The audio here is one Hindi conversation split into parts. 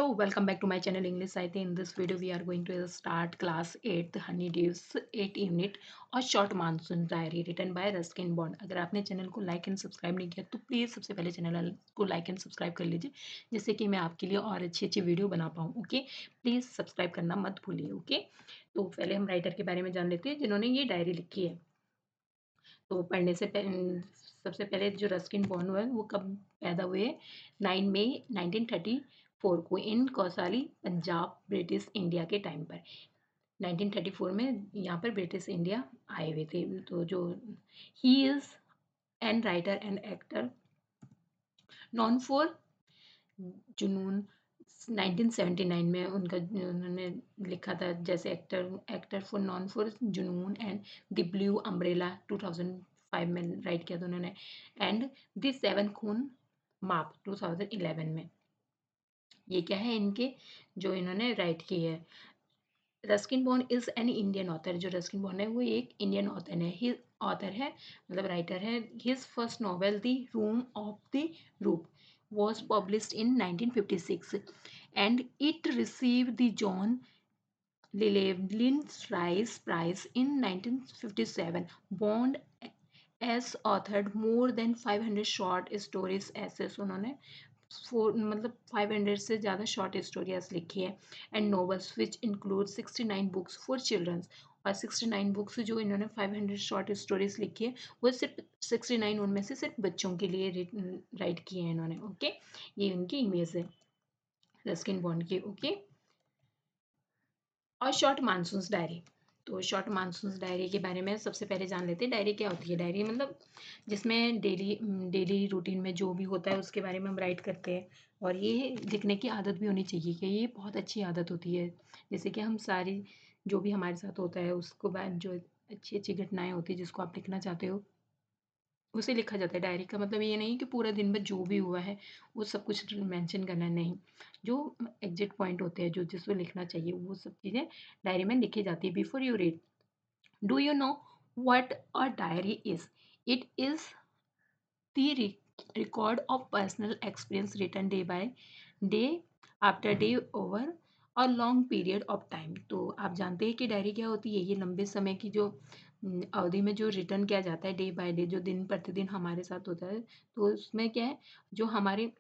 Hello, welcome back to my channel English Saite. In this video, we are going to start class 8 Honeydews 8 unit और short monsoon diary written by Ruskin Bond. अगर आपने चैनल को लाइक एंड सब्सक्राइब नहीं किया तो प्लीज़ सबसे पहले चैनल को लाइक एंड सब्सक्राइब कर लीजिए, जिससे कि मैं आपके लिए और अच्छी अच्छी वीडियो बना पाऊँ। ओके, प्लीज़ सब्सक्राइब करना मत भूलिए। ओके, तो पहले हम राइटर के बारे में जान लेते हैं जिन्होंने ये डायरी लिखी है। तो पढ़ने से सबसे पहले जो रस्किन बॉन्ड हुआ है वो कब पैदा हुए? 9 मई 1934 को इन कौसाली, पंजाब, ब्रिटिश इंडिया के टाइम पर। 1934 में यहाँ पर ब्रिटिश इंडिया आए हुए थे। तो जो he is an writer and actor non for जुनून। 1979 में उनका उन्होंने लिखा था जैसे actor actor for non for जुनून एंड द ब्लू अम्ब्रेला 2005 में राइट किया था उन्होंने, एंड द सेवन खून माप 2011 में। ये क्या है इनके जो इन्होंने राइट की है। Ruskin bond is an Indian author. जो रस्किन बॉन्ड है वो एक इंडियन ऑथर है। ही ऑथर है मतलब राइटर है। His first novel the room of the रूप was published in 1956 and it received the John Llewellyn Rice Prize in 1957. Bond has authored more than 500 short stories essays। उन्होंने मतलब 500 से ज़्यादा शॉर्ट स्टोरीज लिखी है and novels which include 69 books for children's. और 69 बुक्स जो इन्होंने 500 शॉर्ट स्टोरीज लिखी है वो सिर्फ 69 उनमें से सिर्फ बच्चों के लिए राइट किए हैं इन्होंने। ओके, ये उनकी इमेज है रस्किन बॉन्ड की। ओके, और शॉर्ट मानसून्स डायरी। तो शॉर्ट मानसून्स डायरी के बारे में सबसे पहले जान लेते हैं डायरी क्या होती है। डायरी मतलब जिसमें डेली रूटीन में जो भी होता है उसके बारे में हम राइट करते हैं। और ये लिखने की आदत भी होनी चाहिए कि ये बहुत अच्छी आदत होती है। जैसे कि हम सारी जो भी हमारे साथ होता है उसको बाद जो अच्छी अच्छी घटनाएं होती है जिसको आप लिखना चाहते हो उसे लिखा जाता है। डायरी का मतलब ये नहीं कि पूरा दिन में जो भी हुआ है वो सब कुछ मेंशन करना, नहीं। जो एग्जिट पॉइंट होते हैं जो जिसको लिखना चाहिए वो सब चीज़ें डायरी में लिखी जाती है। Before you read, do you know what a diary is? It is the record of personal experience written day by day after day over a long period of time। तो आप जानते हैं कि डायरी क्या होती है। ये लंबे समय की जो अवधि में जो रिटर्न किया जाता है डे बाय डे, जो दिन प्रतिदिन हमारे साथ होता है। तो उसमें क्या है जो हमारे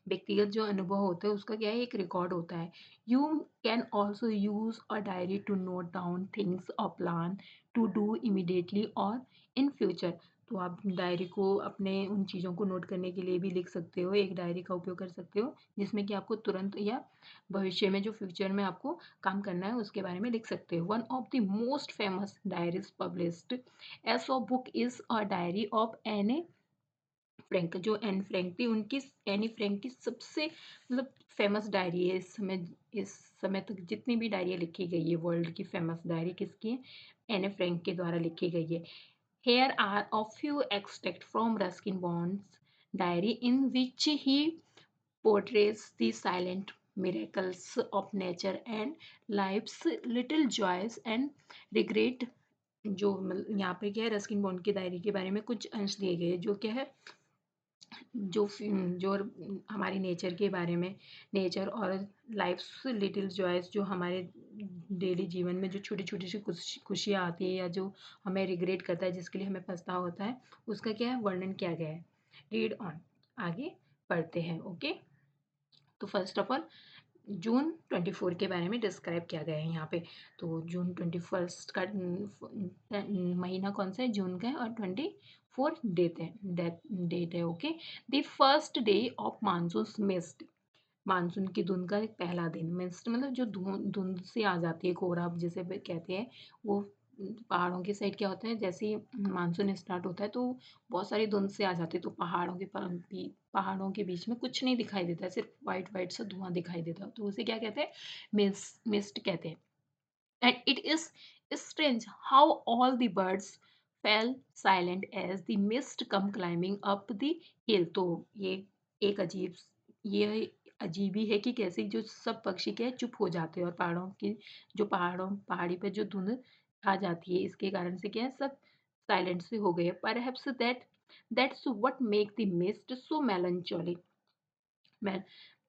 व्यक्तिगत जो अनुभव होते हैं उसका क्या है एक रिकॉर्ड होता है। You can also use a diary to note down things और प्लान टू डू इमिडिएटली और इन फ्यूचर। तो आप डायरी को अपने उन चीज़ों को नोट करने के लिए भी लिख सकते हो। एक डायरी का उपयोग कर सकते हो जिसमें कि आपको तुरंत या भविष्य में जो फ्यूचर में आपको काम करना है उसके बारे में लिख सकते हो। One of the most famous diaries published as a book is a diary of Anne Frank. जो एन फ्रैंक थी उनकी एनी फ्रैंक की सबसे मतलब फेमस डायरी है इस समय तक जितनी भी डायरी लिखी गई है वर्ल्ड की फेमस डायरी किसकी है? एने फ्रैंक के द्वारा लिखी गई है। Here are a few extract from Ruskin Bond's diary in which he portrays the silent miracles of nature and life's little joys and regret। जो यहाँ पे क्या है रस्किन बॉन्ड की डायरी के बारे में कुछ अंश दिए गए जो क्या है जो हमारी नेचर के बारे में, नेचर और लाइफ्स लिटिल जॉयस जो हमारे डेली जीवन में जो छोटी छोटी सी खुशियाँ आती है या जो हमें रिग्रेट करता है जिसके लिए हमें पछतावा होता है उसका क्या है वर्णन किया गया है। रीड ऑन, आगे पढ़ते हैं। ओके, तो फर्स्ट ऑफ ऑल जून 24 के बारे में डिस्क्राइब किया गया है यहाँ पे। तो जून 21 का महीना कौन सा है? जून का है और 24 डेट है। Okay, the first day of monsoon mist. Monsoon की धुंध का एक पहला दिन। मिस्ट मतलब जो धुंध सी आ जाती है, कोहरा जिसे कहते हैं वो। पहाड़ों की साइड क्या होता है जैसे ही मानसून स्टार्ट होता है तो बहुत सारी धुंध से आ जाती है तो पहाड़ों के बीच में कुछ नहीं दिखाई देता है, सिर्फ वाइट वाइट सा धुआं दिखाई देता है तो उसे क्या कहते हैं? मिस्ट कहते हैं। And it is strange how all the birds fell silent as the mist come climbing up the hill. तो ये एक ये अजीब ही है कि कैसे जो सब पक्षी क्या है चुप हो जाते हैं और पहाड़ी पे जो धुंध आ जाती है इसके कारण से क्या है सब साइलेंट से हो गए। Perhaps that's what make the mist so melancholy।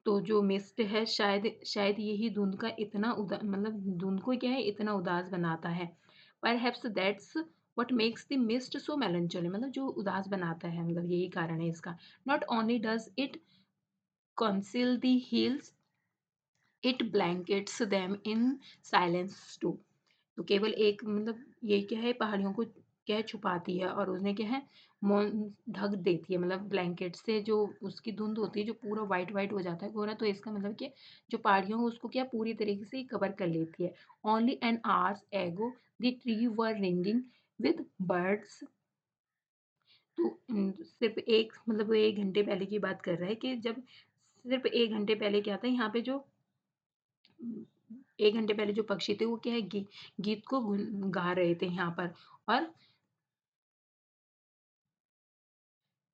तो जो मिस्ट है शायद शायद यही धुंध का इतना मतलब धुंध को क्या है इतना उदास बनाता है। Perhaps that's what makes the mist so melancholy, मतलब जो उदास बनाता है, मतलब यही कारण है इसका। Not only does it conceal the hills, it blankets them in silence too। तो केवल एक मतलब ये क्या है पहाड़ियों को क्या है छुपाती है और उसने क्या है मौन ढक देती है, मतलब ब्लैंकेट से जो उसकी धुंध होती है जो पूरा वाइट वाइट हो जाता है पूरा, तो इसका मतलब कि जो पहाड़ियों को उसको क्या पूरी तरीके से कवर कर लेती है। ओनली एन आवर्स एगो the tree were ringing with birds. तो सिर्फ एक मतलब वो 1 घंटे पहले की बात कर रहा है कि जब सिर्फ 1 घंटे पहले क्या था यहाँ पे जो 1 घंटे पहले जो पक्षी थे वो क्या है गीत को गा रहे थे यहाँ पर। और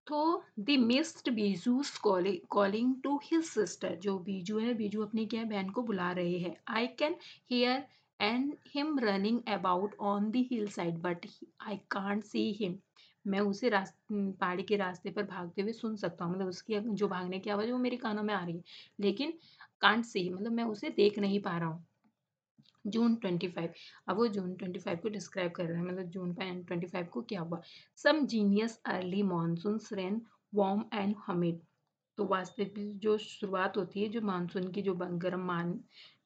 तो the missed Bijju's calling to his sister, जो बीजू है बीजू अपनी क्या है बहन को बुला रहे हैं। I can hear and him running about on the hill side but I can't see him. मैं उसे पहाड़ी के रास्ते पर भागते हुए सुन सकता हूँ, मतलब उसकी जो भागने की आवाज़ है वो मेरे कानों में आ रही है, लेकिन कांट सी मतलब मैं उसे देख नहीं पा रहा हूँ। जून 25, अब वो जून 25 को डिस्क्राइब कर रहा है, मतलब जून 25 को क्या हुआ। Some genius early monsoon rain warm and humid. तो वास्तविक जो शुरुआत होती है जो मानसून की जो गर्म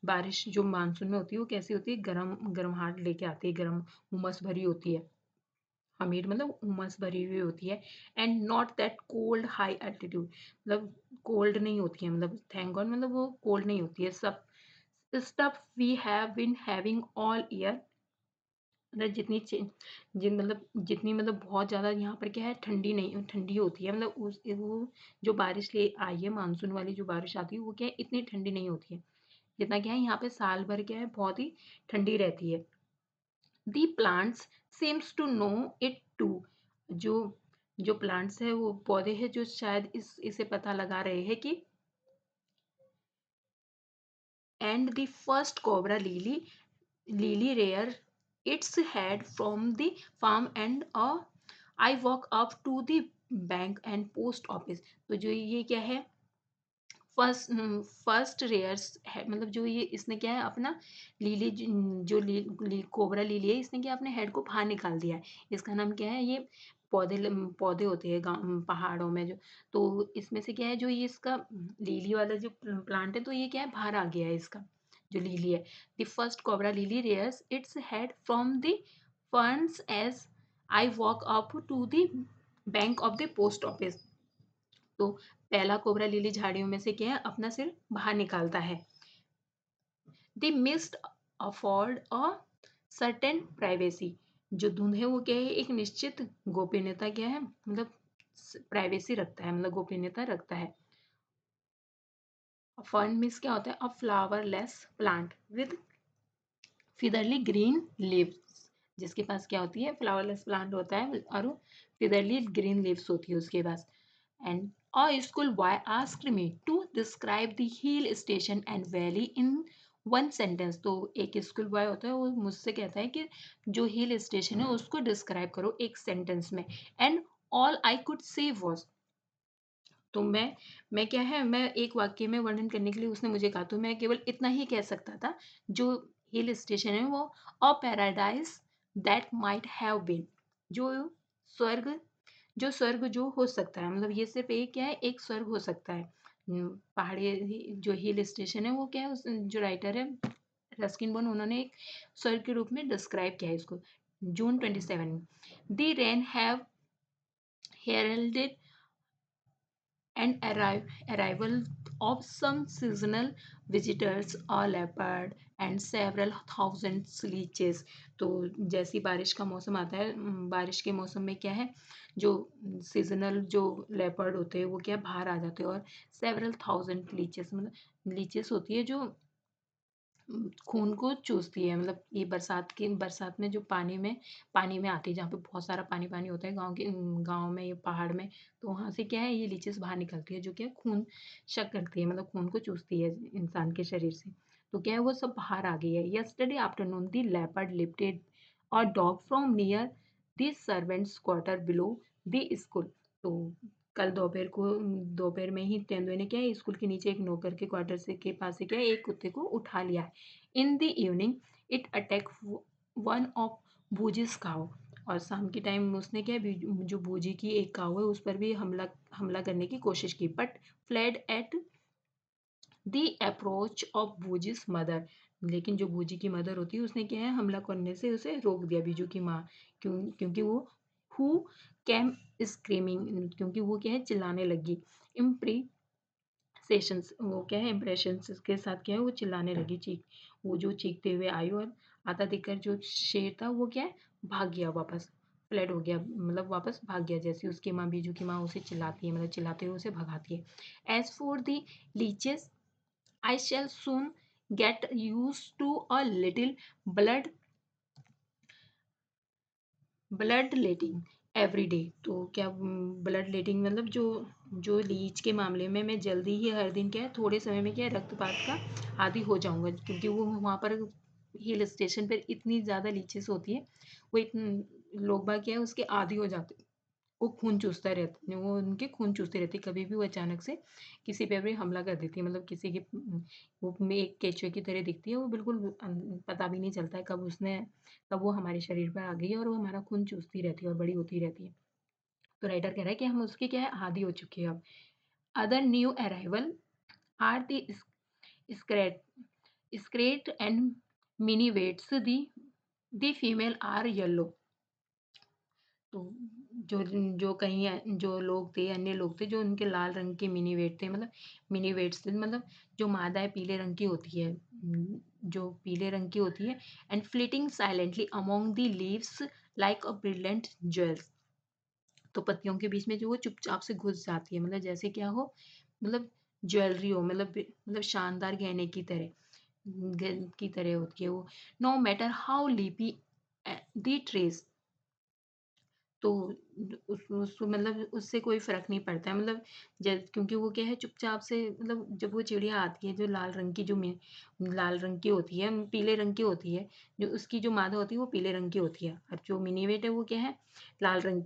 बारिश जो मानसून में होती है वो कैसी होती है, गर्म गर्माहट लेके आती है, गर्म उमस भरी होती है। हमीर मतलब उमस भरी हुई होती है। And not that cold high altitude, मतलब कोल्ड नहीं होती है, मतलब थैंक गॉड मतलब वो कोल्ड नहीं होती है। सब stuff we have been having all year, मतलब जितनी मतलब बहुत ज़्यादा यहाँ पर क्या है ठंडी नहीं ठंडी होती है, मतलब उस वो जो बारिश ले आई है मानसून वाली जो बारिश आती है वो क्या है इतनी ठंडी नहीं होती है, जितना क्या है यहाँ पे साल भर क्या है बहुत ही ठंडी रहती है। The plants seems to know it too, जो जो प्लांट्स है वो पौधे हैं जो शायद इसे पता लगा रहे हैं कि। And the first cobra lily rear its head from the farm and I walk up to the bank and post office। तो जो ये क्या है फर्स्ट रेयर्स है, मतलब जो ये इसने क्या है अपना लीली जो कोबरा लीली है इसने क्या अपने हेड को बाहर निकाल दिया है। इसका नाम क्या है, ये पौधे पौधे होते हैं पहाड़ों में जो, तो इसमें से क्या है जो ये इसका लीली वाला जो प्लांट है तो ये क्या है बाहर आ गया है इसका जो लीली है। The first cobra lily rears its head from the ferns as I walk up to the bank of the post office. तो पहला कोबरा लिली झाड़ियों में से क्या है अपना सिर बाहर निकालता है। The mist afford a certain privacy, जो धुंध है वो क्या है एक निश्चित गोपनीयता क्या है मतलब प्राइवेसी रखता है, मतलब गोपनीयता रखता है। फर्न मिस क्या होता है a flowerless plant with feathery green leaves, जिसके पास क्या होती है फ्लावरलेस प्लांट होता है और फिदरली ग्रीन लीव्स होती है उसके पास। And a school boy asked me to describe the hill station and valley in 1 sentence। तो एक स्कूल बॉय होता है वो मुझसे कहता है कि जो हिल स्टेशन है उसको डिस्क्राइब करो एक सेंटेंस में। And all I could say was, तो मैं क्या है मैं एक वाक्य में वर्णन करने के लिए उसने मुझे कहा तो मैं केवल इतना ही कह सकता था, जो हिल स्टेशन है वो a paradise that might have been, जो स्वर्ग स्वर्ग जो हो सकता है, मतलब ये सिर्फ एक क्या है एक स्वर्ग हो सकता है। पहाड़ी जो हिल स्टेशन है वो क्या है जो राइटर है रस्किन बॉन उन्होंने एक स्वर्ग के रूप में डिस्क्राइब किया है इसको। June 27, the rain have heralded and arrival of some seasonal visitors, a leopard and several thousand leeches। तो जैसी बारिश का मौसम आता है बारिश के मौसम में क्या है जो सीजनल जो लेपर्ड होते हैं वो क्या बाहर आ जाते हैं, और सेवरल थाउजेंड लीचेस मतलब लीचेस होती है जो खून को चूसती है, मतलब ये बरसात में जो पानी में आती है जहाँ पे बहुत सारा पानी पानी होता है गांव में या पहाड़ में, तो वहाँ से क्या है ये लीचेस बाहर निकलती है जो क्या खून शक करती है, मतलब खून को चूसती है इंसान के शरीर से। तो क्या है वो सब बाहर आ गई है। Yesterday afternoon the leopard lifted a dog from near the servants quarter below the school. तो कल दोपहर में ही तेंदुए ने क्या है, स्कूल के नीचे एक नौकर के क्वार्टर से के पास से क्या है, एक कुत्ते को उठा लिया है। In the evening it attack one of Bijju's cow. और शाम के टाइम उसने क्या है, जो बूजी की एक काऊ है उस पर भी हमला हमला करने की कोशिश की, but fled at the approach of Bijju's mother. लेकिन जो बूजी की मदर होती है उसने क्या है, हमला करने से उसे रोक दिया, बीजू की माँ। क्योंकि वो हु कैम स्क्रीमिंग, क्योंकि वो क्या है, चिल्लाने लगी। इम्प्री सेशंस, वो क्या है, इम्प्रेशंस के साथ क्या है, वो चिल्लाने लगी, वो जो चीखते हुए आई, और आता देखकर जो शेर था वो क्या है, भाग गया वापस। फ्लड हो गया, मतलब वापस भाग गया। जैसे उसकी माँ, बीजू की माँ उसे चिल्लाती है, मतलब चिल्लाते हुए उसे भगाती है। As for the leeches I shall soon get used to a little blood bloodletting every day। तो क्या ब्लड लेटिंग मतलब जो जो लीच के मामले में मैं जल्दी ही हर दिन क्या है, थोड़े समय में क्या है, रक्तपात का आदि हो जाऊंगा, क्योंकि वो वहाँ पर हिल स्टेशन पर इतनी ज़्यादा लीचेस होती है, वो इतने लोग बाग क्या है उसके आदि हो जाते हैं। वो खून चूसता रहता, वो उनके खून चूसती रहती, कभी भी वो अचानक से किसी पे भी हमला कर देती है, मतलब किसी के वो में एक केचुए की तरह दिखती है, वो बिल्कुल पता भी नहीं चलता है कब वो हमारे शरीर पर आ गई है, और वो हमारा खून चूसती रहती है और बड़ी होती रहती है। तो राइटर कह रहा है कि हम उसके क्या है, आदी हो चुके हैं अब। Other new arrival are the scarlet scarlet and minivets the female are yellow. तो जो जो कहीं जो लोग थे, अन्य लोग थे, जो उनके लाल रंग के मिनी वेट थे, मतलब मिनी वेट्स थे, मतलब जो मादा है पीले रंग की होती है, जो पीले रंग की होती है। And flitting silently among the leaves like a brilliant jewels. तो पत्तियों के बीच में जो वो चुपचाप से घुस जाती है, मतलब जैसे क्या हो, मतलब ज्वेलरी हो, मतलब शानदार गहने की तरह, की तरह होती है वो। No matter how leafy the trees. तो उसको मतलब उससे कोई फ़र्क नहीं पड़ता है, मतलब क्योंकि वो क्या है, चुपचाप से, मतलब जब वो चिड़िया आती है जो लाल रंग की, लाल रंग की होती है, पीले रंग की होती है, जो उसकी जो मादा होती है वो पीले रंग की होती है, और जो मिनीवेट है वो क्या है, लाल रंग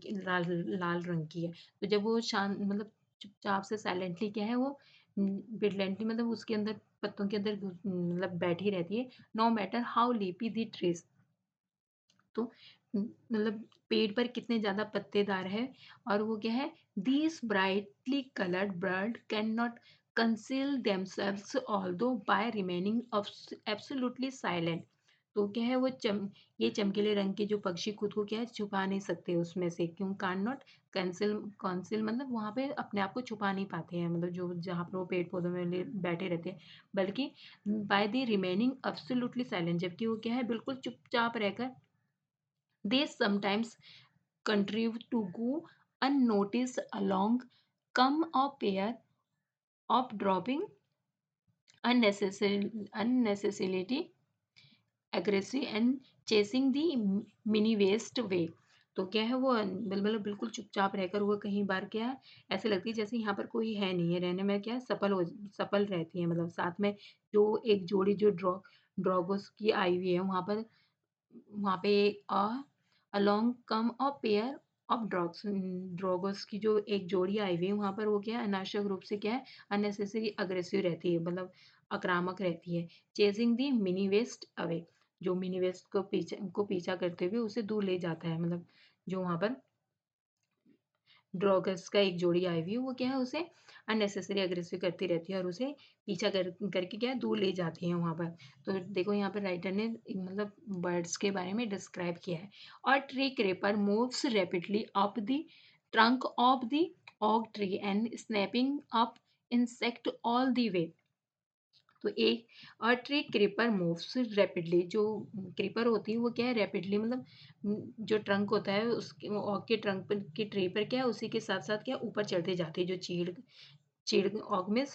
की है। तो जब वो मतलब चुपचाप से साइलेंटली क्या है, वो ब्रिलियंटली, मतलब उसके अंदर, पत्तों के अंदर मतलब बैठी रहती है। No matter how leafy the trees. तो मतलब पेड़ पर कितने ज़्यादा पत्तेदार है, और वो क्या है, these brightly coloured bird can not conceal themselves although by remaining absolutely silent. तो क्या है, ये चमकीले रंग के जो पक्षी खुद को क्या है, छुपा नहीं सकते उसमें से, क्यों, कान नॉट कंसिल मतलब वहाँ पे अपने आप को छुपा नहीं पाते हैं, मतलब जो जहाँ पर वो पेड़ पौधों में बैठे रहते हैं, बल्कि by the remaining absolutely silent, जबकि वो क्या है, बिल्कुल चुपचाप रहकर they sometimes contrive to go unnoticed along come a pair of dropping unnecessarily aggressive and chasing the mini waste way। तो क्या है, वो बिल्कुल चुपचाप रहकर वो कहीं बार क्या है, ऐसे लगती है जैसे यहाँ पर कोई है नहीं है, रहने में क्या है, सफल रहती है, मतलब साथ में जो एक जोड़ी जो ड्रॉगोस की आई हुई है वहाँ पे along come a pair of drongos की जो एक जोड़ी आई हुई है, वहाँ पर वो क्या है, अनावश्यक रूप से क्या है, अननेसेसरी अग्रेसिव रहती है, मतलब आक्रामक रहती है। चेजिंग दी मिनी वेस्ट अवे, जो मिनी वेस्ट को पीछा करते हुए उसे दूर ले जाता है, मतलब जो वहाँ पर ड्रॉगर्स का एक जोड़ी आई हुई है, वो क्या है, उसे अननेसेसरी अग्रेसिव करती रहती है, और उसे पीछा करके क्या है, दूर ले जाती है वहाँ पर। तो देखो यहाँ पर राइटर ने मतलब बर्ड्स के बारे में डिस्क्राइब किया है। और tree creeper moves rapidly up the trunk of the oak tree and snapping up insect all the way. तो एक और ट्री क्रीपर मूव्स रैपिडली, जो क्रीपर होती है वो क्या है, रैपिडली, मतलब जो ट्रंक होता है उसके ओक के ट्रंक पर की ट्री पर क्या है, उसी के साथ साथ क्या ऊपर चढ़ती जाती है, जो चीड़ ओक में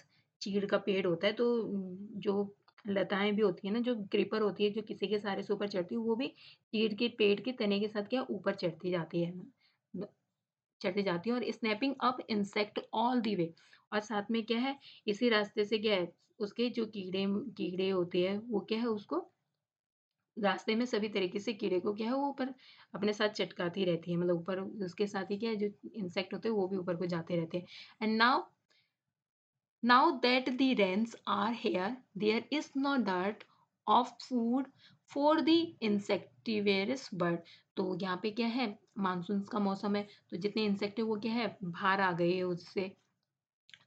चीड़ का पेड़ होता है, तो जो लताएं भी होती है ना, जो क्रीपर होती है जो किसी के सहारे से ऊपर चढ़ती है, वो भी चीड़ के पेड़ के तने के साथ क्या ऊपर चढ़ती जाती है, और snapping up insect all the way. और साथ में क्या है, इसी रास्ते से क्या है, उसके जो कीड़े कीड़े होते हैं वो क्या है, उसको रास्ते में सभी तरीके से कीड़े को क्या है वो ऊपर अपने साथ चटकाती रहती है, मतलब ऊपर उसके साथ ही क्या है जो इंसेक्ट होते हैं वो भी ऊपर को जाते रहते हैं। And now that the rains are here, there is no dearth of food for the insectivorous bird। तो यहाँ पे क्या है, मानसून का मौसम है, तो जितने इंसेक्ट है वो क्या है बाहर आ गए हैं उससे।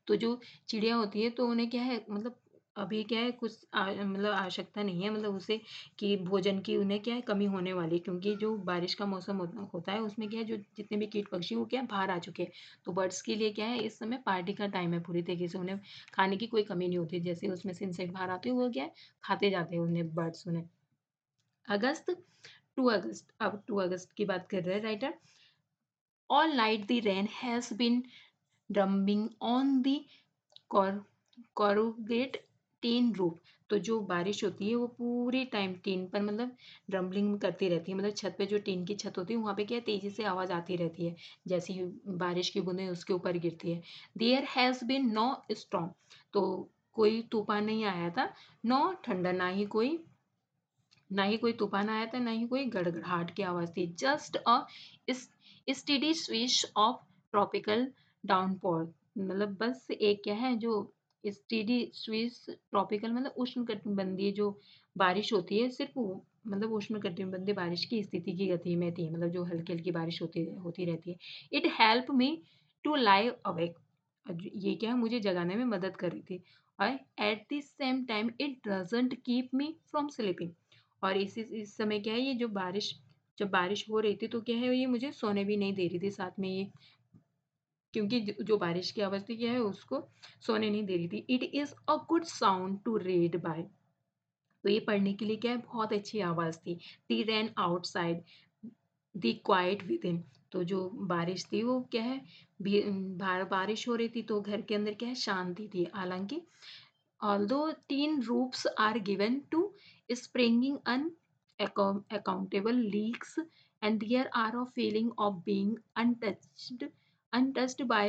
तो जो चिड़िया होती है तो उन्हें क्या है, मतलब अभी क्या है कुछ मतलब आवश्यकता नहीं है, मतलब उसे कि भोजन की उन्हें क्या है कमी होने वाली है, क्योंकि जो बारिश का मौसम होता है उसमें क्या है जो जितने भी कीट पक्षी वो क्या है बाहर आ चुके हैं। तो बर्ड्स के लिए क्या है इस समय पार्टी का टाइम है, पूरी तरीके से उन्हें खाने की कोई कमी नहीं होती। जैसे उसमें से इंसेक्ट बाहर आते हैं वो क्या है खाते जाते हैं उन्हें बर्ड्स उन्हें। अगस्त 2 अगस्त, अब 2 अगस्त की बात कर रहे हैं writer. All night the rain has been drumming on the corrugated tin roof. तो जो बारिश होती है वो पूरी टाइम टीन पर मतलब ड्रम्बलिंग करती रहती है, मतलब छत पे जो टीन की छत होती है वहाँ पे क्या है तेजी से आवाज आती रहती है जैसे ही बारिश की बूंदें उसके ऊपर गिरती है। There has been no storm, तो कोई तूफान नहीं आया था। नो ठंडा, ना ही कोई तूफान आया था, ना ही कोई गड़गड़ाहट की आवाज थी। Just a steady swish of tropical downpour, मतलब बस एक क्या है जो स्टेडी स्विश ट्रॉपिकल मतलब उष्णकटिबंधीय जो बारिश होती है सिर्फ वो मतलब उष्णकटिबंधीय बारिश की स्थिति की गति में थी, मतलब जो हल्की हल्की बारिश होती होती रहती है। It help me to lie awake, ये क्या है मुझे जगाने में मदद कर रही थी। और at the same time it doesn't keep me from sleeping, और इस समय क्या है ये जो बारिश जब बारिश हो रही थी तो क्या है ये मुझे सोने भी नहीं दे रही थी साथ में ये, क्योंकि जो बारिश की आवाज थी क्या है उसको सोने नहीं दे रही थी। It is a good sound to read by, तो ये पढ़ने के लिए क्या है बहुत अच्छी आवाज थी। The rain outside the quite with in, तो जो बारिश थी वो क्या है बारिश हो रही थी तो घर के अंदर क्या है शांति थी। हालांकि although tin roofs are given to springing unaccountable leaks, and there are a feeling of being untouched by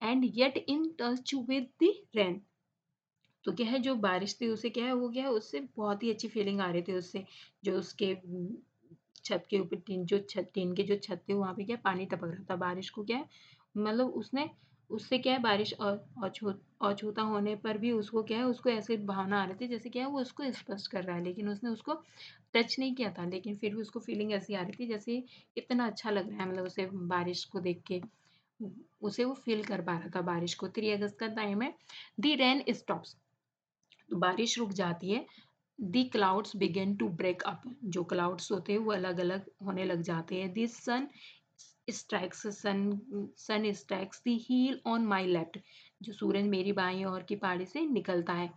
and yet in touch with the rain। तो क्या है जो बारिश थी उसे क्या है वो क्या है उससे बहुत ही अच्छी फीलिंग आ रही थी उससे, जो उसके छत के ऊपर टीन के जो छत थे वहाँ पे क्या पानी टपक रहा था बारिश को क्या है, मतलब उसने उससे क्या है बारिश अछूता होने पर भी उसको क्या है उसको ऐसे भावना आ रही थी जैसे क्या है वो उसको स्पर्श कर रहा है, लेकिन उसने उसको टच नहीं किया था, लेकिन फिर भी उसको फीलिंग ऐसी आ रही थी जैसे कितना अच्छा लग रहा है, मतलब उसे बारिश को देख के उसे वो फील कर पा रहा था बारिश को। 3 अगस्त का टाइम है। दी रेन स्टॉप्स, तो बारिश रुक जाती है। The clouds begin to break up, जो क्लाउड्स होते हैं वो अलग अलग होने लग जाते हैं। This sun strikes the hill on my left, जो सूरज मेरी बाईं ओर की पहाड़ी से निकलता है।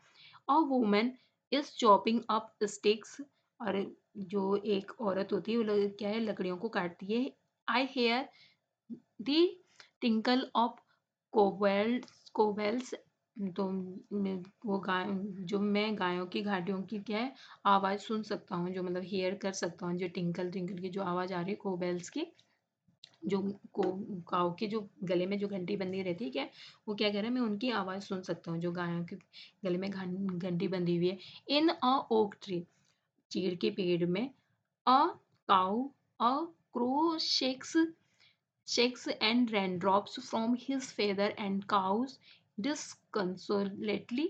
A woman is chopping up sticks, और जो एक औरत होती है वो क्या है लकड़ियों को काटती है। आई हेयर द टिंकल ऑफ कोवेल्स, तो वो गाय जो मैं गायों की घाटियों की क्या है आवाज़ सुन सकता हूँ, जो मतलब हेयर कर सकता हूँ जो टिंकल टिंकल की जो आवाज़ आ रही है कोबेल्स की, जो को काऊ के जो गले में जो घंटी बंधी रहती है क्या वो क्या कह रहा है मैं उनकी आवाज़ सुन सकता हूँ जो गायों के गले में घंटी बंधी हुई है। इन अ ओक ट्री, चीड़ के पेड़ में। A cow a crow shakes and raindrops from his feather and cows disconsolately,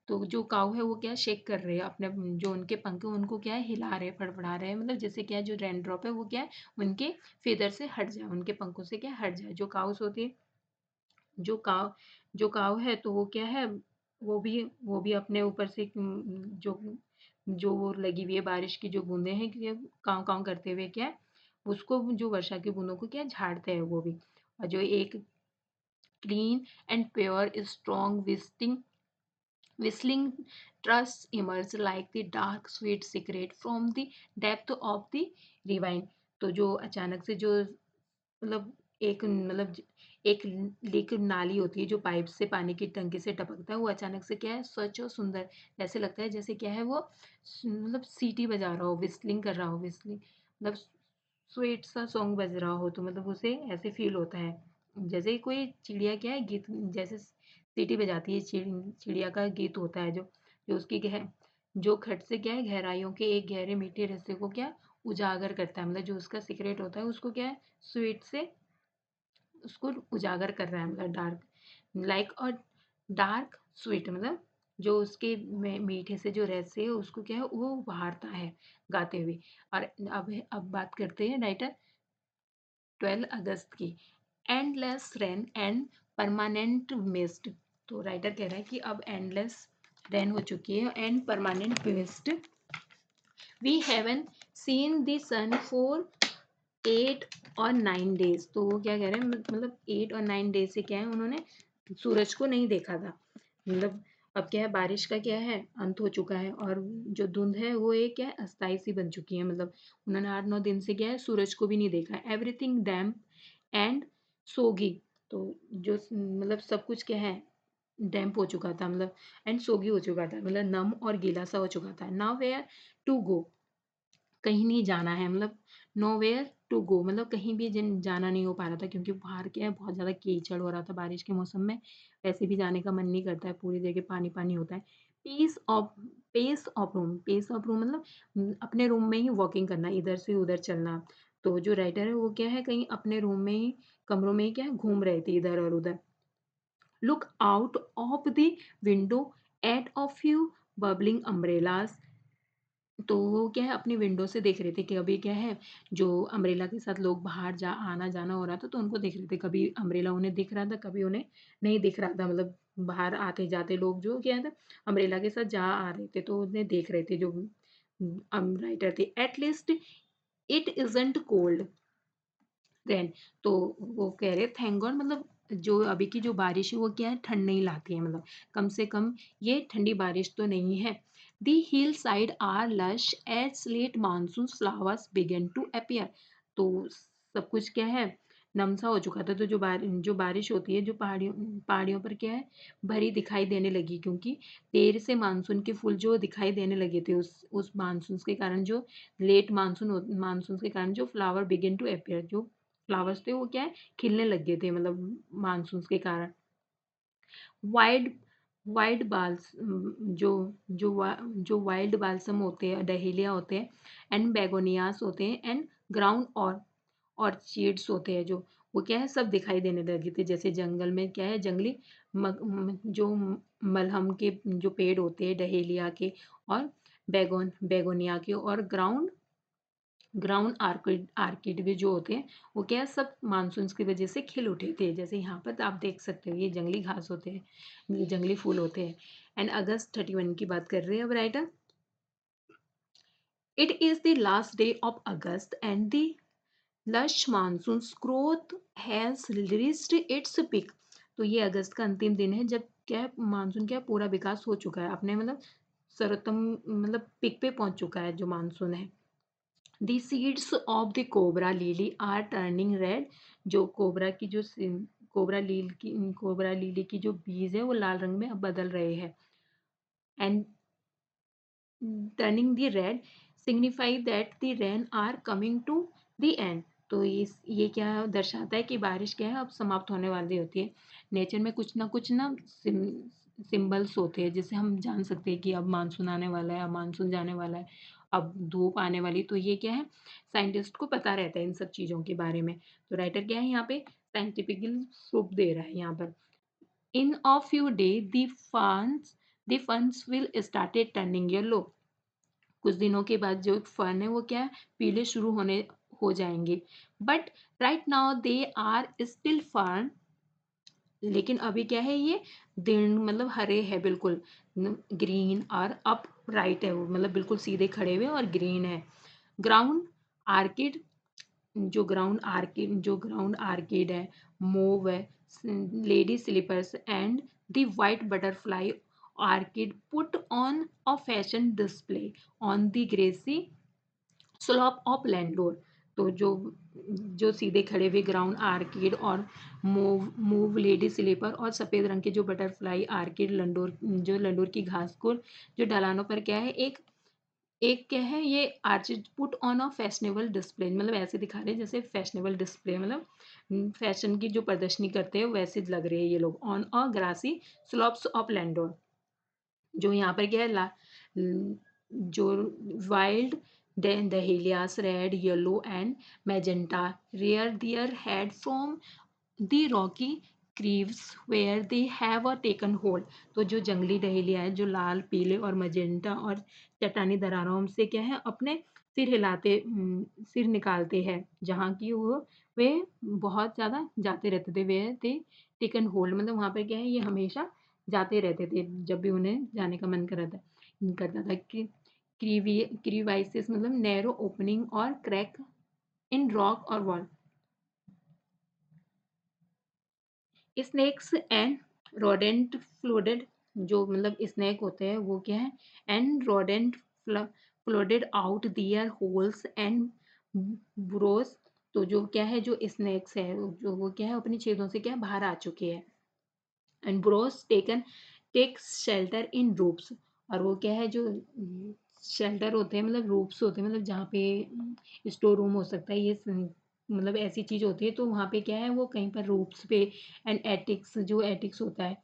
तो जो काऊ है वो क्या शेक कर रहे हैं अपने जो उनके पंख है उनको क्या है हिला रहे हैं फड़फड़ा रहे हैं, मतलब जैसे क्या है जो रेन ड्रॉप है वो क्या है उनके फेदर से हट जाए, उनके पंखों से क्या हट जाए। जो काउस होती है जो काव जो काव है तो वो क्या है वो भी अपने ऊपर से जो जो वो लगी हुई है बारिश की जो बूंदें हैं कि काव काव करते हुए क्या है उसको जो वर्षा की बूंदों को क्या झाड़ते हैं वो भी। और जो एक clean and pure strong whistling trusts emerge like the dark sweet secret from the depth of the ravine, तो जो अचानक से जो मतलब एक लीक नाली होती है जो पाइप से पानी की टंकी से टपकता है वो अचानक से क्या है स्वच्छ और सुंदर ऐसे लगता है जैसे क्या है वो मतलब सीटी बजा रहा हो विस्लिंग कर रहा हो विस्लिंग मतलब स्वीट सा सॉन्ग बज रहा हो, तो मतलब उसे ऐसे फील होता है जैसे कोई चिड़िया क्या है गीत जैसे सीटी बजाती है चिड़िया का गीत होता है जो जो उसकी क्या है जो खट से क्या है गहराइयों के एक गहरे मीठे रहस्य को क्या उजागर करता है, मतलब जो उसका सीक्रेट होता है उसको क्या है स्वीट से उसको उजागर कर रहा है, मतलब डार्क लाइक और डार्क स्वीट, मतलब जो उसके मीठे से जो रहस्य है उसको क्या है वो उभारता है गाते हुए। और अब बात करते हैं राइटर 12 अगस्त की, endless rain and permanent mist. तो राइटर कह रहा है कि अब एंडलेस रेन हो चुकी है and permanent mist, we haven't seen the sun for 8 और 9 डेज। तो वो क्या कह रहे हैं मतलब 8 और 9 डेज से क्या है उन्होंने सूरज को नहीं देखा था, मतलब अब क्या है बारिश का क्या है अंत हो चुका है और जो धुंध है वो एक क्या है अस्थाई सी बन चुकी है, मतलब उन्होंने 8-9 दिन से क्या है सूरज को भी नहीं देखा है। एवरीथिंग डैम्प एंड सोगी, तो जो मतलब सब कुछ क्या है डैम्प हो चुका था, मतलब एंड सोगी हो चुका था, मतलब नम और गीला सा हो चुका था। नाउ वेयर टू गो, कहीं नहीं जाना है, मतलब नो वेयर टू गो, मतलब कहीं भी जाना नहीं हो पा रहा था क्योंकि बाहर क्या है बहुत ज़्यादा कीचड़ हो रहा था बारिश के मौसम में, वैसे भी जाने का मन नहीं करता है, पूरी जगह पानी पानी होता है। Piece of pace of room मतलब अपने रूम में ही वॉकिंग करना, इधर से उधर चलना। तो जो राइटर है वो क्या है कहीं अपने रूम में ही कमरों में ही क्या है घूम रहे थे इधर और उधर। Look out of the window at a few bubbling umbrellas, तो वो क्या है अपनी विंडो से देख रहे थे कि अभी क्या है जो अम्ब्रेला के साथ लोग बाहर जा आना जाना हो रहा था तो उनको देख रहे थे, कभी अम्ब्रेला उन्हें दिख रहा था कभी उन्हें नहीं दिख रहा था, मतलब बाहर आते जाते लोग जो क्या था अम्ब्रेला के साथ जा आ रहे थे तो उन्हें देख रहे थे जो राइटर थे। At least it isn't cold then, तो वो कह रहे थैंक गॉड, मतलब जो अभी की जो बारिश है वो क्या है ठंड नहीं लाती है, मतलब कम से कम ये ठंडी बारिश तो नहीं है। The hill side are lush as late monsoon flowers begin to appear, तो सब कुछ क्या है नमसा हो चुका था, तो जो बारिश होती है जो पहाड़ियों पहाड़ियों पर क्या है भरी दिखाई देने लगी, क्योंकि देर से मानसून के फूल जो दिखाई देने लगे थे उस मानसून के कारण, जो लेट मानसून के कारण जो फ्लावर बिगिन टू अपीयर, जो फ्लावर्स थे वो क्या है खिलने लग गए थे, मतलब मानसून के कारण। वाइल्ड वाइल्ड बाल्स जो जो वाइल्ड बाल्सम होते हैं डहेलिया होते हैं एंड बेगोनियास होते हैं एंड ग्राउंड और ऑर्चिड्स होते हैं जो वो क्या है सब दिखाई देने लगे थे, जैसे जंगल में क्या है जंगली जो मलहम के जो पेड़ होते हैं डहेलिया के और बेगोनिया के और ग्राउंड आर्किड भी जो होते हैं वो क्या है सब मानसून की वजह से खिल उठे थे, जैसे यहाँ पर आप देख सकते हो ये जंगली घास होते हैं ये जंगली फूल होते हैं। एंड अगस्त 31 की बात कर रहे हैं अब writer, it is the last day of August and the lush monsoon growth has reached its peak, तो ये अगस्त का अंतिम दिन है जब क्या है मानसून क्या पूरा विकास हो चुका है अपने मतलब सर्वोत्तम मतलब पिक पे पहुंच चुका है जो मानसून है। The seeds of the cobra lily are turning red, जो कोबरा लीली की जो बीज है वो लाल रंग में अब बदल रहे हैं। And turning the red signify that the rain are coming to the end, तो ये क्या दर्शाता है कि बारिश क्या है अब समाप्त होने वाली होती है। नेचर में कुछ ना सिंबल्स होते हैं जिससे हम जान सकते हैं कि अब मानसून आने वाला है अब मानसून जाने वाला है अब धूप आने वाली, तो ये क्या है साइंटिस्ट को पता रहता है इन सब चीज़ों के बारे में। तो राइटर क्या है यहाँ पे साइंटिफिकल प्रूफ दे रहा है यहाँ पर। In a few day the ferns will started turning yellow, कुछ दिनों के बाद जो फन है वो क्या है पीले शुरू होने हो जाएंगे। But right now they are still fun, लेकिन अभी क्या है ये दिन मतलब हरे है बिल्कुल ग्रीन और अप राइट है वो मतलब बिल्कुल सीधे खड़े हुए और ग्रीन है। ग्राउंड आर्किड जो ग्राउंड आर्किड है मूव है lady slippers and the white butterfly orchid put on a fashion display on the grassy slope of Landour, तो जो सीधे खड़े हुए ग्राउंड आर्किड और मूव लेडी स्लीपर और सफ़ेद रंग के जो बटरफ्लाई आर्किड लंडोर की घास को जो ढलानों पर क्या है एक एक क्या है ये Archid put on a fashionable display, मतलब ऐसे दिखा रहे हैं जैसे फैशनेबल डिस्प्ले मतलब फैशन की जो प्रदर्शनी करते हैं वैसे लग रहे हैं ये लोग on a grassy slopes of Landour. जो यहाँ पर क्या है जो wild dahlias red yellow and magenta rear their head from the rocky crevice where they have a taken hold। तो जो जंगली डहेलिया है जो लाल पीले और मजेंटा और चट्टानी दरारों से क्या है अपने सिर निकालते हैं जहाँ की वो वे बहुत ज़्यादा जाते रहते थे। वे थे टेकन होल्ड मतलब वहाँ पर क्या है ये हमेशा जाते रहते थे जब भी उन्हें जाने का मन करता था कि क्रीवाइसिस मतलब नैरो ओपनिंग और क्रैक इन रॉक और wall. Snakes and rodent flooded जो मतलब स्नेक होते हैं वो क्या है and rodent flooded out their holes and burrows. तो जो क्या है जो स्नेक्स है जो वो क्या है अपनी छेदों से क्या बाहर आ चुके हैं। And burrows take shelter in roofs और वो क्या है जो शेल्टर होते हैं मतलब रूप्स होते हैं मतलब जहाँ पे स्टोर रूम हो सकता है ये मतलब ऐसी चीज होती है तो वहाँ पे क्या है वो कहीं पर रूप्स पे एंड एटिक्स जो एटिक्स होता है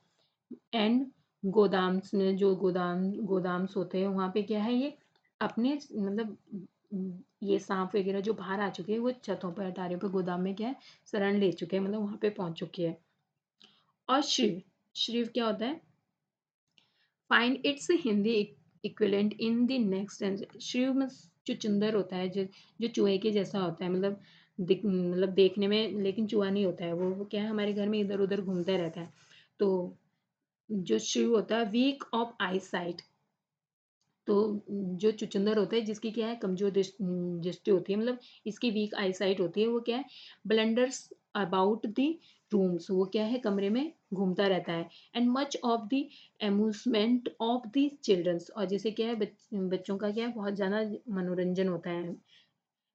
एंड गोदाम्स में जो गोदाम्स होते हैं वहाँ पे क्या है ये अपने मतलब ये सांप वगैरह जो बाहर आ चुके हैं वो छतों पर अटारियों पर गोदाम में क्या है शरण ले चुके हैं मतलब वहाँ पे पहुंच चुके हैं। और श्रीव क्या होता है find its Hindi equivalent in the next shrew में चुचुंदर होता है जो चूहे के जैसा होता है मतलब मतलब देखने में लेकिन चूहा नहीं होता है वो क्या है हमारे घर में इधर उधर घूमता रहता है। तो जो शिव होता है वीक ऑफ आई साइट। तो जो चुचुंदर होता है जिसकी क्या है कमजोर दृष्टि होती है मतलब इसकी वीक आई साइट होती है वो क्या है ब्लंडर्स अबाउट द रूम्स वो क्या है कमरे में घूमता रहता है and much of the amusement of the childrens और जैसे क्या है बच्चों का क्या है बहुत ज़्यादा मनोरंजन होता है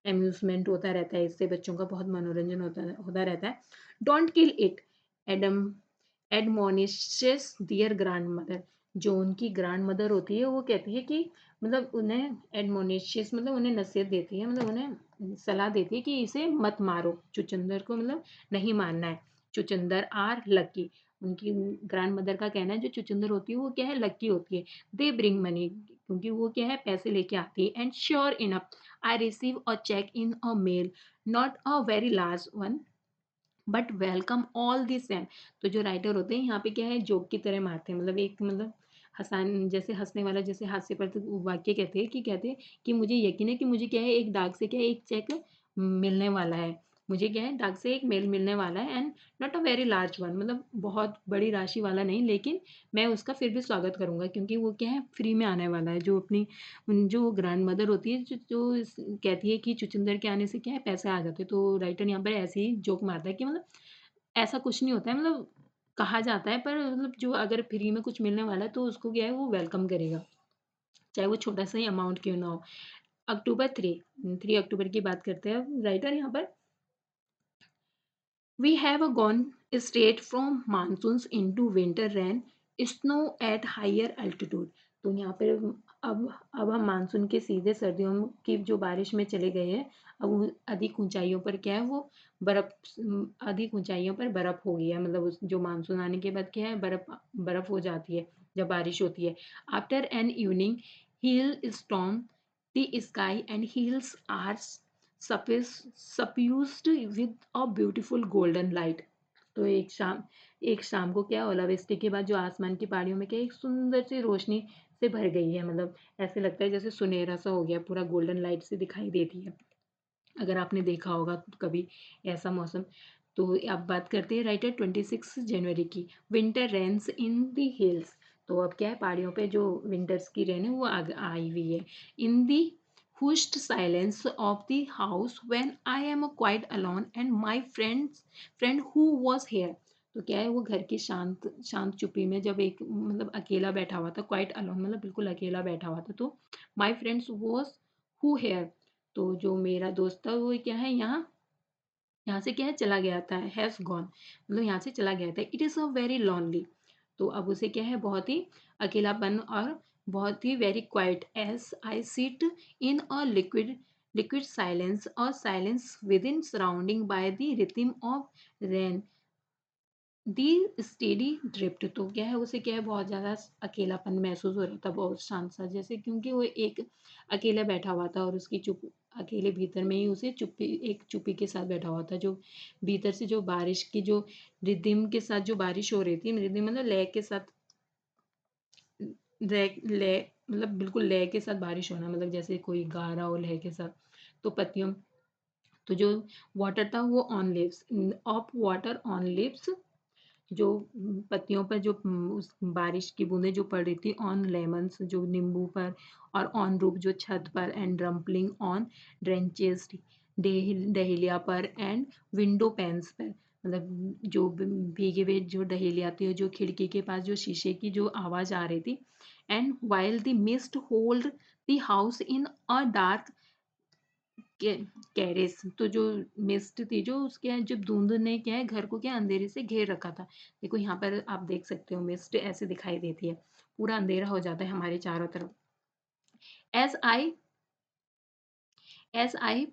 एम्यूजमेंट होता रहता है इससे बच्चों का बहुत मनोरंजन होता रहता है। डोंट किल इट एडम एडमोनिशस दियर ग्रैंड मदर जो उनकी ग्रैंड मदर होती है वो कहती है कि मतलब उन्हें एडमोनिशस मतलब उन्हें नसीहत देती है मतलब उन्हें सलाह देती है कि इसे मत मारो चुचंदर को मतलब नहीं मारना है। चुचंदर आर लकी उनकी ग्रैंड मदर का कहना है जो चुचंदर होती है वो क्या है लकी होती है। दे ब्रिंग मनी क्योंकि वो क्या है पैसे लेके आती है and sure enough I receive a check in a mail, not a very large one, but welcome all the same. तो जो राइटर होते हैं यहाँ पे क्या है जोक की तरह मारते हैं मतलब एक मतलब हंसान जैसे हंसने वाला जैसे हास्य पर वाक्य कहते हैं कि मुझे यकीन है कि मुझे क्या है एक डाक से क्या है एक चेक मिलने वाला है। मुझे क्या है डाक से एक मेल मिलने वाला है and not a very large one मतलब बहुत बड़ी राशि वाला नहीं लेकिन मैं उसका फिर भी स्वागत करूंगा क्योंकि वो क्या है फ्री में आने वाला है। जो अपनी जो ग्रैंड मदर होती है कहती है कि चुचंदर के आने से क्या है पैसे आ जाते हैं। तो राइटर यहाँ पर ऐसे ही जोक मारता है कि मतलब ऐसा कुछ नहीं होता है मतलब कहा जाता है पर मतलब जो अगर फ्री में कुछ मिलने वाला है तो उसको क्या है वो वेलकम करेगा चाहे वो छोटा सा ही अमाउंट क्यों ना हो। अक्टूबर 3 अक्टूबर की बात करते हैं राइटर यहाँ पर We have gone straight from monsoons into winter rain, snow at higher altitude। तो यहाँ पर अब हम मानसून के सीधे सर्दियों की जो बारिश में चले गए हैं। अब अधिक ऊंचाइयों पर क्या है वो बर्फ अधिक ऊंचाइयों पर बर्फ हो गई है मतलब जो मानसून आने के बाद क्या है बर्फ बर्फ हो जाती है जब बारिश होती है। After an evening hill storm the sky and hills are suffused with a beautiful golden light। तो एक शाम को क्या ओलावृष्टि के बाद जो आसमान की पहाड़ियों में क्या एक सुंदर सी रोशनी से भर गई है मतलब ऐसे लगता है जैसे सुनहरा सा हो गया पूरा गोल्डन लाइट से दिखाई देती है अगर आपने देखा होगा तो कभी ऐसा मौसम। तो अब बात करते हैं राइटर 26 जनवरी की winter rains in the hills. तो अब क्या है पहाड़ियों पे जो विंटर्स की रेन है वो आई हुई है। इन दी hushed silence of the house when I am quite alone and my friend who was here। तो क्या है वो घर की शांत शांत चुप्पी में जब एक मतलब अकेला बैठा हुआ था क्वाइट अलोन मतलब बिल्कुल अकेला बैठा हुआ था तो my friends was who here. तो जो मेरा दोस्त था वो क्या है यहाँ से क्या है चला गया था हैज गॉन मतलब यहाँ से चला गया था। It is a very lonely. तो अब उसे क्या है बहुत ही अकेलापन और बहुत ही very quiet as I sit in a liquid silence और silence within surrounding by the rhythm of rain the steady drift, तो क्या है उसे क्या है बहुत ज़्यादा अकेलापन महसूस हो रहा था, बहुत शांत सा, जैसे क्योंकि वो एक अकेला बैठा हुआ था और उसकी चुप अकेले भीतर में ही उसे चुप्पी के साथ बैठा हुआ था, जो भीतर से जो बारिश की जो रिदिम के साथ जो बारिश हो रही थी, रिदिम मतलब लय के साथ, लय मतलब बिल्कुल लय के साथ बारिश होना, मतलब जैसे कोई गा रहा हो लय के साथ। तो पत्तियों तो जो वाटर था वो on leaves, of water on leaves, जो पत्तियों पर जो उस बारिश की बूंदें जो पड़ रही थी, ऑन लेमन्स जो नींबू पर, और ऑन रूफ जो छत पर, एंड रम्पलिंग ऑन ड्रेंचेस डहेलिया पर, एंड विंडो पैन्स पर, मतलब जो भीगे हुए जो डहेलिया थी, जो खिड़की के पास जो शीशे की जो आवाज आ रही थी, and while the mist hold the house in a dark caress, तो जो मिस्ट थी जो उसके जब धुंध ने क्या है घर को क्या अंधेरे से घेर रखा था। देखो यहाँ पर आप देख सकते हो मिस्ट ऐसे दिखाई देती है, पूरा अंधेरा हो जाता है हमारे चारों तरफ। As I as I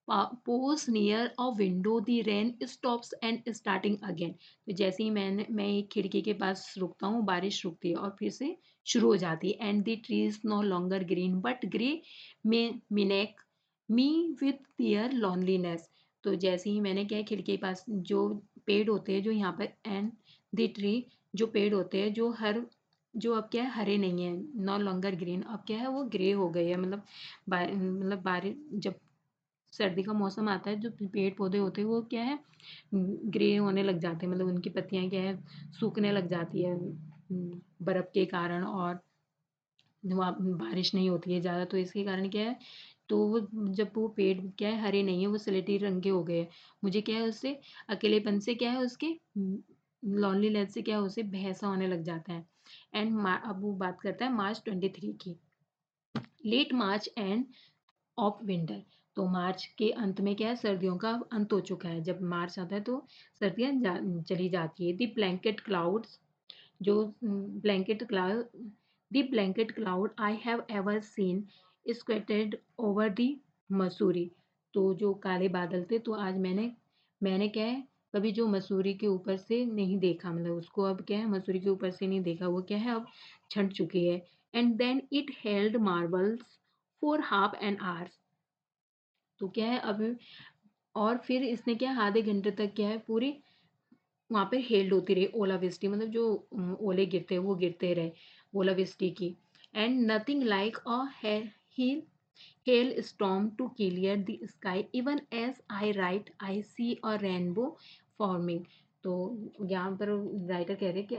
pose near a window, the rain stops and starting again, तो जैसे ही मैं एक खिड़की के पास रुकता हूँ, बारिश रुकती है और फिर से शुरू हो जाती है। And the trees no longer green but grey में मिनेक मी विथ देयर लोनलीनेस, तो जैसे ही मैंने क्या है खिड़की के पास जो पेड़ होते हैं जो यहाँ पर, एंड द ट्री जो पेड़ होते हैं जो जो अब क्या है हरे नहीं है, नो लॉन्गर ग्रीन, अब क्या है वो ग्रे हो गए है, मतलब मतलब बारिश जब सर्दी का मौसम आता है, जो पेड़ पौधे होते हैं वो क्या है ग्रे होने लग जाते हैं, मतलब उनकी पत्तियां क्या है सूखने लग जाती है बर्फ के कारण, और वहाँ बारिश नहीं होती है ज़्यादा, तो इसके कारण क्या है, तो वो जब वो पेड़ क्या है हरे नहीं है, वो स्लेटी रंग के हो गए हैं। मुझे क्या है उससे अकेलेपन से क्या है उसके लॉन्लीनेस से क्या है उसे भैंसा होने लग जाता है। एंड अब वो बात करता है मार्च 23 की, late March end of winter, तो मार्च के अंत में क्या है सर्दियों का अंत हो चुका है, जब मार्च आता है तो सर्दियाँ चली जाती है। दी ब्लैंकेट क्लाउड्स, जो blanket cloud the blanket cloud I have ever seen squatted over the Mussoorie, तो जो काले बादल थे तो आज मैंने क्या है कभी जो मसूरी के ऊपर से नहीं देखा, मतलब उसको अब क्या है मसूरी के ऊपर से नहीं देखा, वो क्या है अब छंट चुकी है। And then it held marbles for half an hours, तो क्या है अब, और फिर इसने क्या है आधे घंटे तक क्या है पूरी वहाँ पे हेल्ड होती रही ओलावृष्टि, मतलब जो ओले गिरते हैं वो गिरते रहे ओलावृष्टि की। And nothing like a hill hail storm to clear the sky, even as I write I see a rainbow forming, तो यहाँ पर राइटर कह रहे हैं कि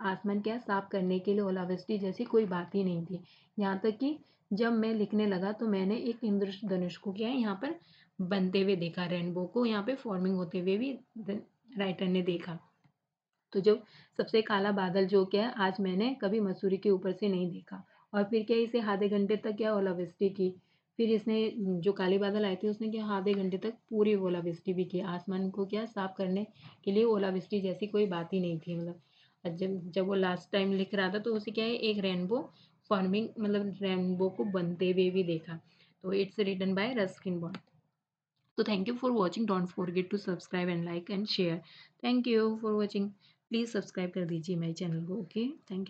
आसमान क्या साफ करने के लिए ओलावृष्टि जैसी कोई बात ही नहीं थी। यहाँ तक कि जब मैं लिखने लगा तो मैंने एक इंद्रधनुष को क्या है यहाँ पर बनते हुए देखा, रेनबो को यहाँ पे फॉर्मिंग होते हुए भी राइटर ने देखा। तो जो सबसे काला बादल जो क्या है आज मैंने कभी मसूरी के ऊपर से नहीं देखा, और फिर क्या इसे आधे घंटे तक क्या ओलावृष्टि की, फिर इसने जो काले बादल आए थे उसने क्या आधे घंटे तक पूरी ओलावृष्टि भी की, आसमान को क्या साफ करने के लिए ओलावृष्टि जैसी कोई बात ही नहीं थी, मतलब और जब जब वो लास्ट टाइम लिख रहा था तो उसे क्या है एक रेनबो फॉर्मिंग मतलब रेनबो को बनते हुए भी देखा। तो it's written by Ruskin Bond. So thank you for watching. Don't forget to subscribe and like and share. Thank you for watching. Please subscribe कर दीजिए मेरे चैनल को. Okay. Thank you.